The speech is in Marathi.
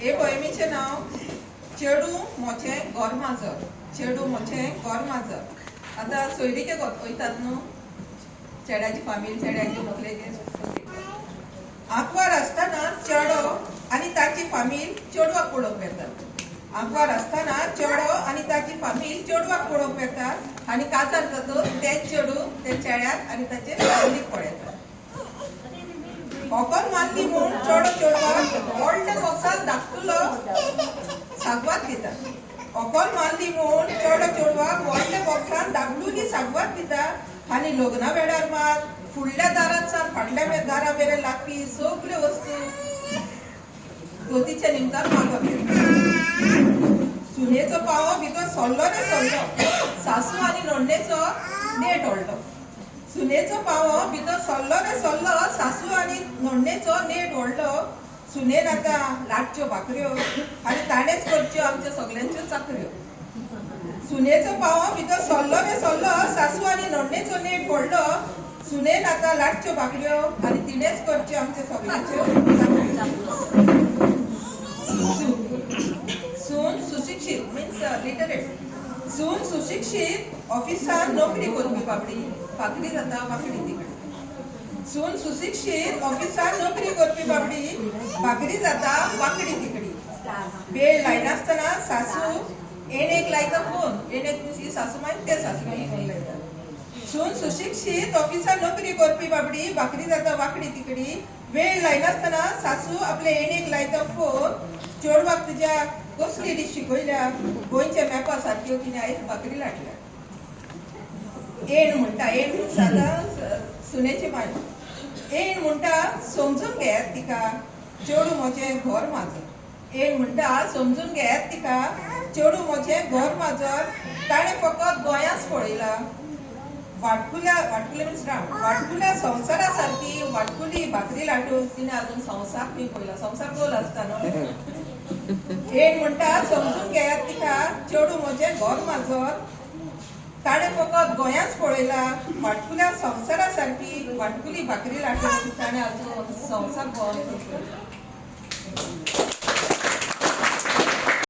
हे पोयमीचें नाव चेडू मोचें घर माजर. चेडू मोचें घर माजर. आतां सोयरीके वयतात न्हू, चेड्याची फामील, चेड्याची व्हंकलेचे. आंकवार आसतना चेडो आनी ताची फामील चेडवाक पळोवंक येतात. आंकवार आसतना चेडो आनी ताची फामील चेडवाक पळोवंक येतात आनी काजार जातून तेच चेडू ते चेड्याक आनी ताचे फामीलीक पळयतात. ओकोल मारली म्हूण चेडो चेडवाक व्हडल्या बॉक्सांत धाकटुलो सागवात दिता. ओकोल मारली म्हूण चेडो चेडवाक व्हडल्या बॉक्सांत धाकटुली सागवात दिता आनी लग्ना वेळार मात फुडल्या दारांत सावन फाटल्या दारा मेरेन लागपी सगल्यो वस्तू चवथीच्या निमतान मागप येता. सुनेचो पावो भितर सरलो रे सरलो, सासू आनी नोडणेचो नेट ओडलो. सुनेचो पावो भितर सरलो रे सरलो, सासू आनी नोडणेचो नेट ओडलो. सुनेन आतां लाटच्यो भाकऱ्यो आनी ताणेच करच्यो आमच्यो सगळ्यांच्यो चाकऱ्यो. सुनेचो पावो भितर सरलो रे सरलो, सासू आनी नोडणेचो नेट ओडलो. सुनेन आतां लाटच्यो भाकऱ्यो आनी तिणेच करच्यो आमच्यो सगळ्यांच्यो चाकऱ्यो. सून सुशिक्षित मीन्स लिटरेट. सून सुशिक्षित ऑफिसांत नोकरी करपी बाबडी भाकरी जाता वांकडी तिकडी. सून सुशिक्षित ऑफिसांत नोकरी करपी बाबडी भाकरी जाता वांकडी तिकडी. वेळ लायनासतना सासू एणेक लायता फोन. एणेक मीन्स सासू मागीर ते सासू मागीर फोन लायता. सून सुशिक्षित ऑफिसांत नोकरी करपी बाबडी भाकरी जाता वांकडी तिकडी. वेळ लायनासतना सासू आपले एणेक लायता फोन. चेडवाक तुज्या कसली डिश शिकयल्या, गोंयच्या मॅपा सारक्यो तिने आयज भाकरी लाटल्या. एण म्हणटा, एण सादां सुनेची माय. एण म्हणटा समजून घेयात तिका, चेडू म्हजें घर माजर. एण म्हणटा समजून घेयात तिका, चेडू म्हजें घर माजर. ताणें फकत गोंयांच पळयला. वाटकुल्या मीन्स वाटकुल्या संवसारा सारकी वाटकुली भाकरी लाटून तिने अजून संवसार बी पळयला. संवसार गोल आसता न्हू. एण म्हणटा समजून घेयात तिका, चेडू म्हजें घर माजर. ताणें फकत गोंयांच पळयला. वाटकुल्या संवसारा सारकी वाटकुली भाकरी लाटून ताणें अजून संवसार गोल.